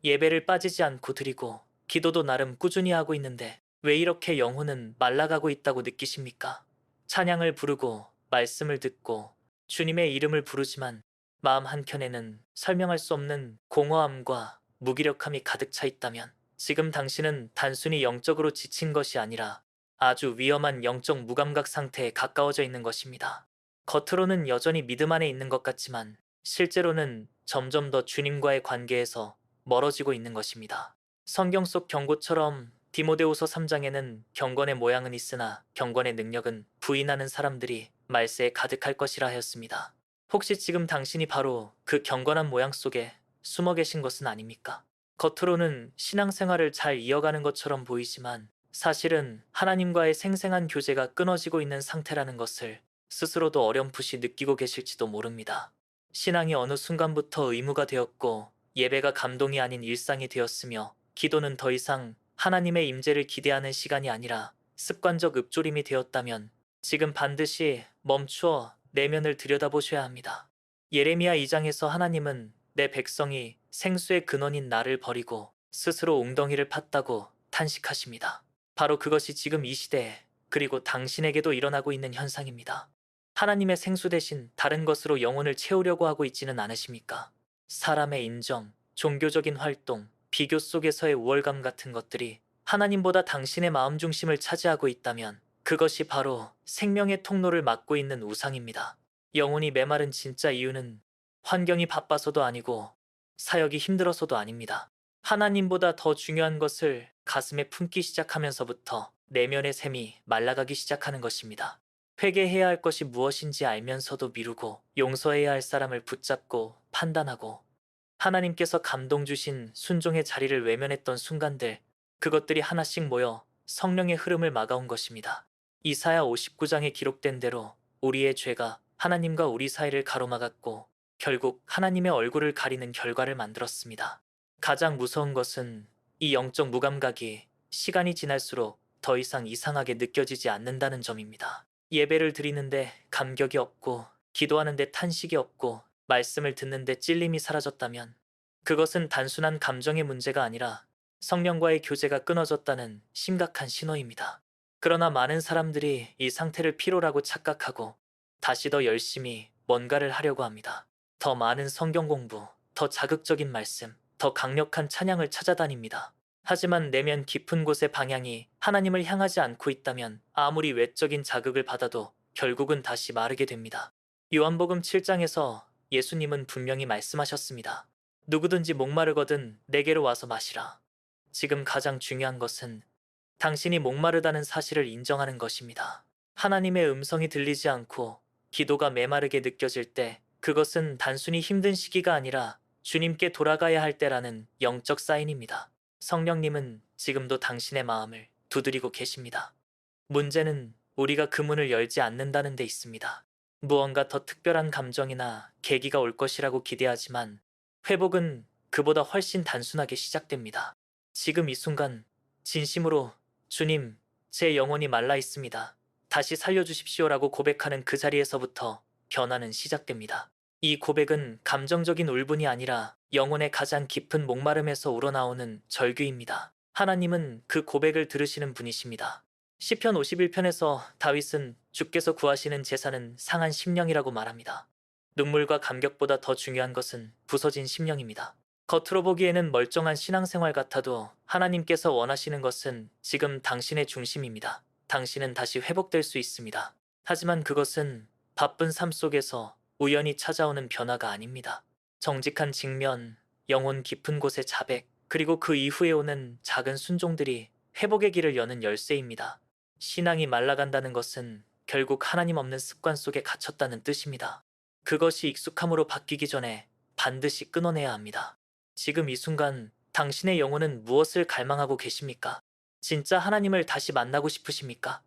예배를 빠지지 않고 드리고 기도도 나름 꾸준히 하고 있는데 왜 이렇게 영혼은 말라가고 있다고 느끼십니까? 찬양을 부르고 말씀을 듣고 주님의 이름을 부르지만 마음 한켠에는 설명할 수 없는 공허함과 무기력함이 가득 차 있다면 지금 당신은 단순히 영적으로 지친 것이 아니라 아주 위험한 영적 무감각 상태에 가까워져 있는 것입니다. 겉으로는 여전히 믿음 안에 있는 것 같지만 실제로는 점점 더 주님과의 관계에서 멀어지고 있는 것입니다. 성경 속 경고처럼 디모데후서 3장에는 경건의 모양은 있으나 경건의 능력은 부인하는 사람들이 말세에 가득할 것이라 하였습니다. 혹시 지금 당신이 바로 그 경건한 모양 속에 숨어 계신 것은 아닙니까? 겉으로는 신앙생활을 잘 이어가는 것처럼 보이지만 사실은 하나님과의 생생한 교제가 끊어지고 있는 상태라는 것을 스스로도 어렴풋이 느끼고 계실지도 모릅니다. 신앙이 어느 순간부터 의무가 되었고 예배가 감동이 아닌 일상이 되었으며 기도는 더 이상 하나님의 임재를 기대하는 시간이 아니라 습관적 읊조림이 되었다면 지금 반드시 멈추어 내면을 들여다보셔야 합니다. 예레미야 2장에서 하나님은 내 백성이 생수의 근원인 나를 버리고 스스로 웅덩이를 팠다고 탄식하십니다. 바로 그것이 지금 이 시대에 그리고 당신에게도 일어나고 있는 현상입니다. 하나님의 생수 대신 다른 것으로 영혼을 채우려고 하고 있지는 않으십니까? 사람의 인정, 종교적인 활동, 비교 속에서의 우월감 같은 것들이 하나님보다 당신의 마음 중심을 차지하고 있다면 그것이 바로 생명의 통로를 막고 있는 우상입니다. 영혼이 메마른 진짜 이유는 환경이 바빠서도 아니고 사역이 힘들어서도 아닙니다. 하나님보다 더 중요한 것을 가슴에 품기 시작하면서부터 내면의 샘이 말라가기 시작하는 것입니다. 회개해야 할 것이 무엇인지 알면서도 미루고 용서해야 할 사람을 붙잡고 판단하고 하나님께서 감동 주신 순종의 자리를 외면했던 순간들, 그것들이 하나씩 모여 성령의 흐름을 막아온 것입니다. 이사야 59장에 기록된 대로 우리의 죄가 하나님과 우리 사이를 가로막았고 결국 하나님의 얼굴을 가리는 결과를 만들었습니다. 가장 무서운 것은 이 영적 무감각이 시간이 지날수록 더 이상 이상하게 느껴지지 않는다는 점입니다. 예배를 드리는데 감격이 없고 기도하는데 탄식이 없고 말씀을 듣는데 찔림이 사라졌다면 그것은 단순한 감정의 문제가 아니라 성령과의 교제가 끊어졌다는 심각한 신호입니다. 그러나 많은 사람들이 이 상태를 피로라고 착각하고 다시 더 열심히 뭔가를 하려고 합니다. 더 많은 성경 공부, 더 자극적인 말씀, 더 강력한 찬양을 찾아다닙니다. 하지만 내면 깊은 곳의 방향이 하나님을 향하지 않고 있다면 아무리 외적인 자극을 받아도 결국은 다시 마르게 됩니다. 요한복음 7장에서 예수님은 분명히 말씀하셨습니다. 누구든지 목마르거든 내게로 와서 마시라. 지금 가장 중요한 것은 당신이 목마르다는 사실을 인정하는 것입니다. 하나님의 음성이 들리지 않고 기도가 메마르게 느껴질 때 그것은 단순히 힘든 시기가 아니라 주님께 돌아가야 할 때라는 영적 사인입니다. 성령님은 지금도 당신의 마음을 두드리고 계십니다. 문제는 우리가 그 문을 열지 않는다는 데 있습니다. 무언가 더 특별한 감정이나 계기가 올 것이라고 기대하지만 회복은 그보다 훨씬 단순하게 시작됩니다. 지금 이 순간 진심으로 주님, 제 영혼이 말라 있습니다. 다시 살려주십시오라고 고백하는 그 자리에서부터 변화는 시작됩니다. 이 고백은 감정적인 울분이 아니라 영혼의 가장 깊은 목마름에서 우러나오는 절규입니다. 하나님은 그 고백을 들으시는 분이십니다. 시편 51편에서 다윗은 주께서 구하시는 제사는 상한 심령이라고 말합니다. 눈물과 감격보다 더 중요한 것은 부서진 심령입니다. 겉으로 보기에는 멀쩡한 신앙생활 같아도 하나님께서 원하시는 것은 지금 당신의 중심입니다. 당신은 다시 회복될 수 있습니다. 하지만 그것은 바쁜 삶 속에서 우연히 찾아오는 변화가 아닙니다. 정직한 직면, 영혼 깊은 곳의 자백, 그리고 그 이후에 오는 작은 순종들이 회복의 길을 여는 열쇠입니다. 신앙이 말라간다는 것은 결국 하나님 없는 습관 속에 갇혔다는 뜻입니다. 그것이 익숙함으로 바뀌기 전에 반드시 끊어내야 합니다. 지금 이 순간 당신의 영혼은 무엇을 갈망하고 계십니까? 진짜 하나님을 다시 만나고 싶으십니까?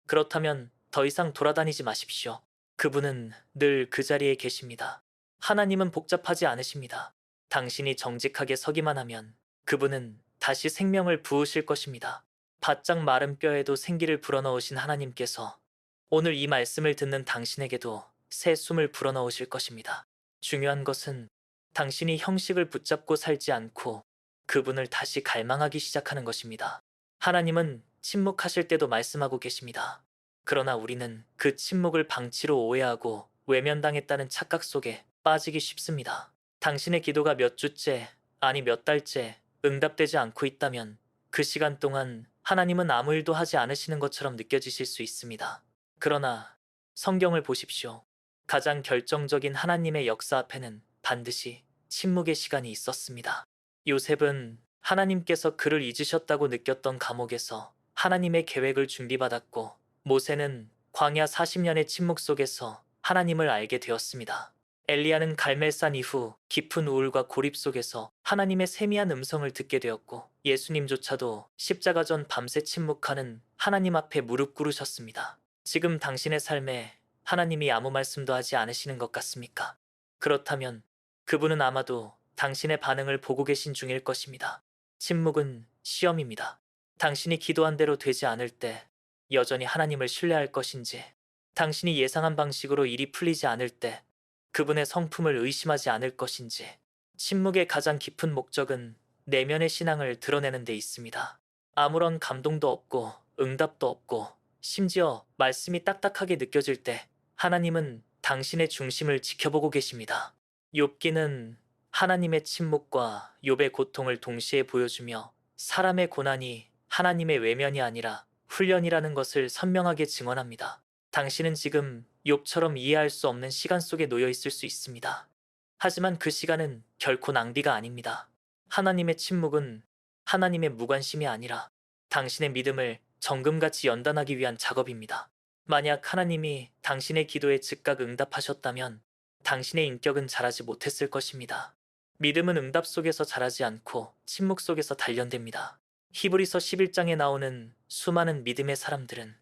그렇다면 더 이상 돌아다니지 마십시오. 그분은 늘 그 자리에 계십니다. 하나님은 복잡하지 않으십니다. 당신이 정직하게 서기만 하면 그분은 다시 생명을 부으실 것입니다. 바짝 마른 뼈에도 생기를 불어넣으신 하나님께서 오늘 이 말씀을 듣는 당신에게도 새 숨을 불어넣으실 것입니다. 중요한 것은 당신이 형식을 붙잡고 살지 않고 그분을 다시 갈망하기 시작하는 것입니다. 하나님은 침묵하실 때도 말씀하고 계십니다. 그러나 우리는 그 침묵을 방치로 오해하고 외면당했다는 착각 속에 빠지기 쉽습니다. 당신의 기도가 몇 주째, 아니 몇 달째 응답되지 않고 있다면 그 시간 동안 하나님은 아무 일도 하지 않으시는 것처럼 느껴지실 수 있습니다. 그러나 성경을 보십시오. 가장 결정적인 하나님의 역사 앞에는 반드시 침묵의 시간이 있었습니다. 요셉은 하나님께서 그를 잊으셨다고 느꼈던 감옥에서 하나님의 계획을 준비받았고, 모세는 광야 40년의 침묵 속에서 하나님을 알게 되었습니다. 엘리야는 갈멜산 이후 깊은 우울과 고립 속에서 하나님의 세미한 음성을 듣게 되었고, 예수님조차도 십자가 전 밤새 침묵하는 하나님 앞에 무릎 꿇으셨습니다. 지금 당신의 삶에 하나님이 아무 말씀도 하지 않으시는 것 같습니까? 그렇다면 그분은 아마도 당신의 반응을 보고 계신 중일 것입니다. 침묵은 시험입니다. 당신이 기도한 대로 되지 않을 때 여전히 하나님을 신뢰할 것인지, 당신이 예상한 방식으로 일이 풀리지 않을 때 그분의 성품을 의심하지 않을 것인지, 침묵의 가장 깊은 목적은 내면의 신앙을 드러내는 데 있습니다. 아무런 감동도 없고 응답도 없고 심지어 말씀이 딱딱하게 느껴질 때 하나님은 당신의 중심을 지켜보고 계십니다. 욥기는 하나님의 침묵과 욥의 고통을 동시에 보여주며 사람의 고난이 하나님의 외면이 아니라 훈련이라는 것을 선명하게 증언합니다. 당신은 지금 욥처럼 이해할 수 없는 시간 속에 놓여 있을 수 있습니다. 하지만 그 시간은 결코 낭비가 아닙니다. 하나님의 침묵은 하나님의 무관심이 아니라 당신의 믿음을 정금같이 연단하기 위한 작업입니다. 만약 하나님이 당신의 기도에 즉각 응답하셨다면 당신의 인격은 자라지 못했을 것입니다. 믿음은 응답 속에서 자라지 않고 침묵 속에서 단련됩니다. 히브리서 11장에 나오는 수많은 믿음의 사람들은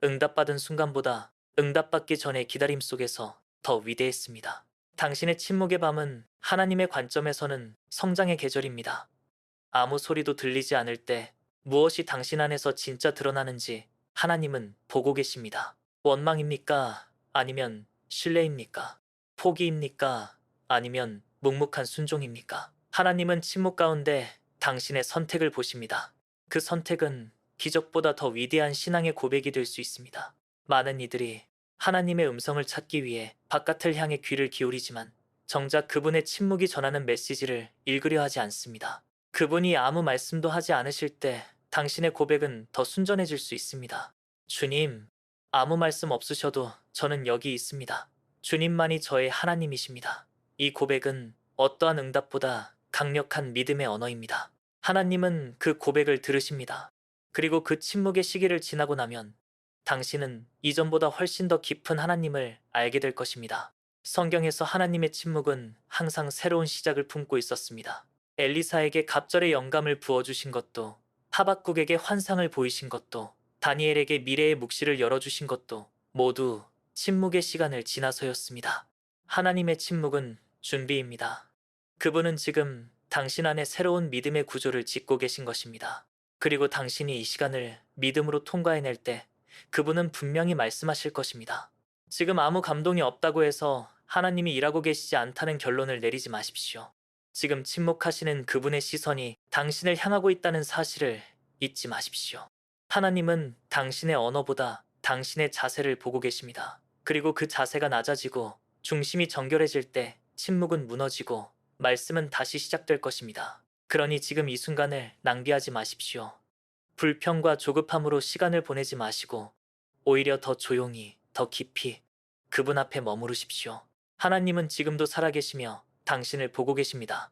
응답받은 순간보다 응답받기 전의 기다림 속에서 더 위대했습니다. 당신의 침묵의 밤은 하나님의 관점에서는 성장의 계절입니다. 아무 소리도 들리지 않을 때 무엇이 당신 안에서 진짜 드러나는지 하나님은 보고 계십니다. 원망입니까? 아니면 신뢰입니까? 포기입니까? 아니면 묵묵한 순종입니까? 하나님은 침묵 가운데 당신의 선택을 보십니다. 그 선택은 기적보다 더 위대한 신앙의 고백이 될 수 있습니다. 많은 이들이 하나님의 음성을 찾기 위해 바깥을 향해 귀를 기울이지만 정작 그분의 침묵이 전하는 메시지를 읽으려 하지 않습니다. 그분이 아무 말씀도 하지 않으실 때 당신의 고백은 더 순전해질 수 있습니다. 주님, 아무 말씀 없으셔도 저는 여기 있습니다. 주님만이 저의 하나님이십니다. 이 고백은 어떠한 응답보다 강력한 믿음의 언어입니다. 하나님은 그 고백을 들으십니다. 그리고 그 침묵의 시기를 지나고 나면 당신은 이전보다 훨씬 더 깊은 하나님을 알게 될 것입니다. 성경에서 하나님의 침묵은 항상 새로운 시작을 품고 있었습니다. 엘리사에게 갑절의 영감을 부어주신 것도, 하박국에게 환상을 보이신 것도, 다니엘에게 미래의 묵시를 열어주신 것도 모두 침묵의 시간을 지나서였습니다. 하나님의 침묵은 준비입니다. 그분은 지금 당신 안에 새로운 믿음의 구조를 짓고 계신 것입니다. 그리고 당신이 이 시간을 믿음으로 통과해낼 때 그분은 분명히 말씀하실 것입니다. 지금 아무 감동이 없다고 해서 하나님이 일하고 계시지 않다는 결론을 내리지 마십시오. 지금 침묵하시는 그분의 시선이 당신을 향하고 있다는 사실을 잊지 마십시오. 하나님은 당신의 언어보다 당신의 자세를 보고 계십니다. 그리고 그 자세가 낮아지고 중심이 정결해질 때 침묵은 무너지고 말씀은 다시 시작될 것입니다. 그러니 지금 이 순간을 낭비하지 마십시오. 불평과 조급함으로 시간을 보내지 마시고 오히려 더 조용히, 더 깊이 그분 앞에 머무르십시오. 하나님은 지금도 살아계시며 당신을 보고 계십니다.